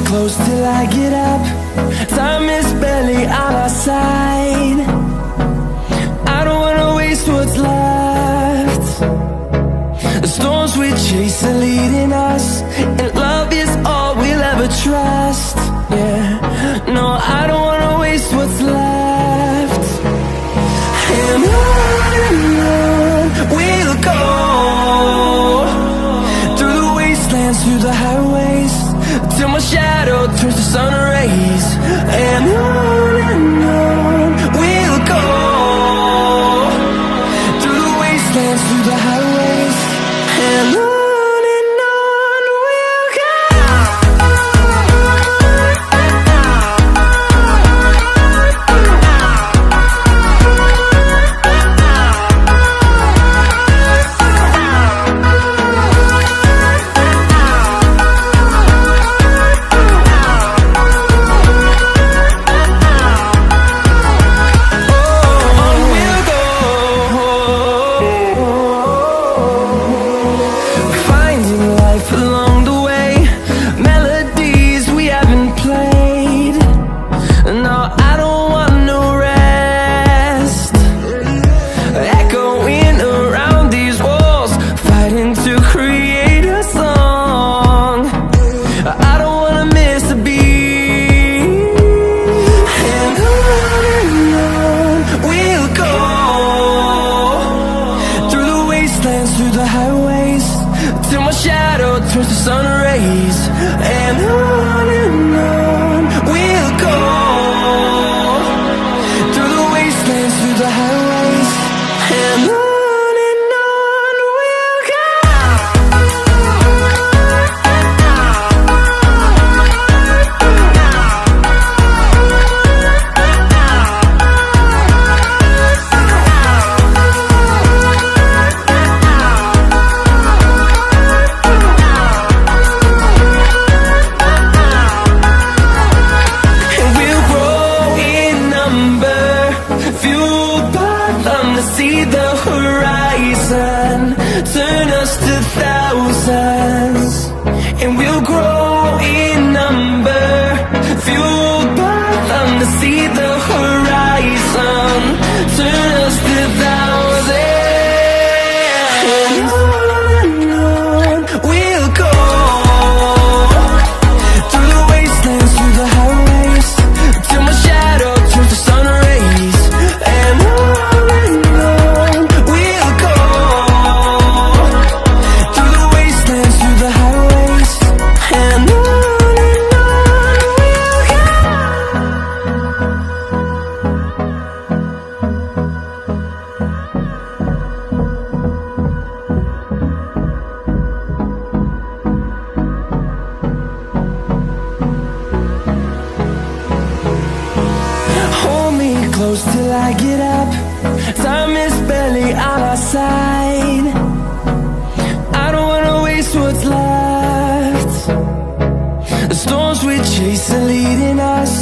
close till I get up. Time is barely on our side. I don't wanna waste what's left. The storms we chase are leading us, and love is all we'll ever trust. Yeah, no, I don't wanna waste what's left. And on we'll go, through the wastelands, through the highways, till my shadow turns to sun rays. And on we'll go, through the wastelands, through the highways, and on we'll go. Through the highways, till my shadow turns to sun rays. And on we'll go, through the wastelands, through the highways, and on we'll go. See the horizon, turn us to thousands, and we'll grow in number, fueled by them to see the horizon, turn us to thousands. And on we'll go, through the wastelands, through the highways, till my shadow turns to sun rays. And close till I get up. Time is barely on our side. I don't wanna waste what's left. The storms we chase are leading us,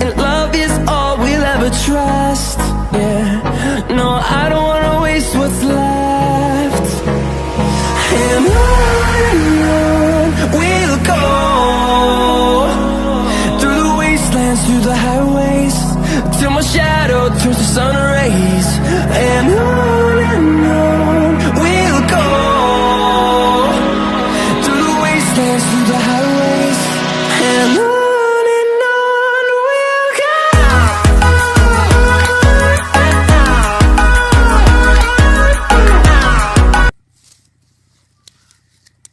and love is all we'll ever trust. Yeah, no, I don't wanna waste what's left. And on we'll go, through the wastelands, through the highways, till my shadow turns to sun rays. And on we'll go, through the wastelands, through the highways, and on we'll go.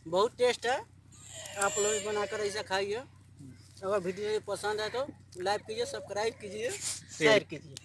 बहुत test है, आप लोग भी बनाकर ऐसा खाइए। अगर video पसंद है तो लाइक कीजिए, सब्सक्राइब कीजिए, शेयर कीजिए।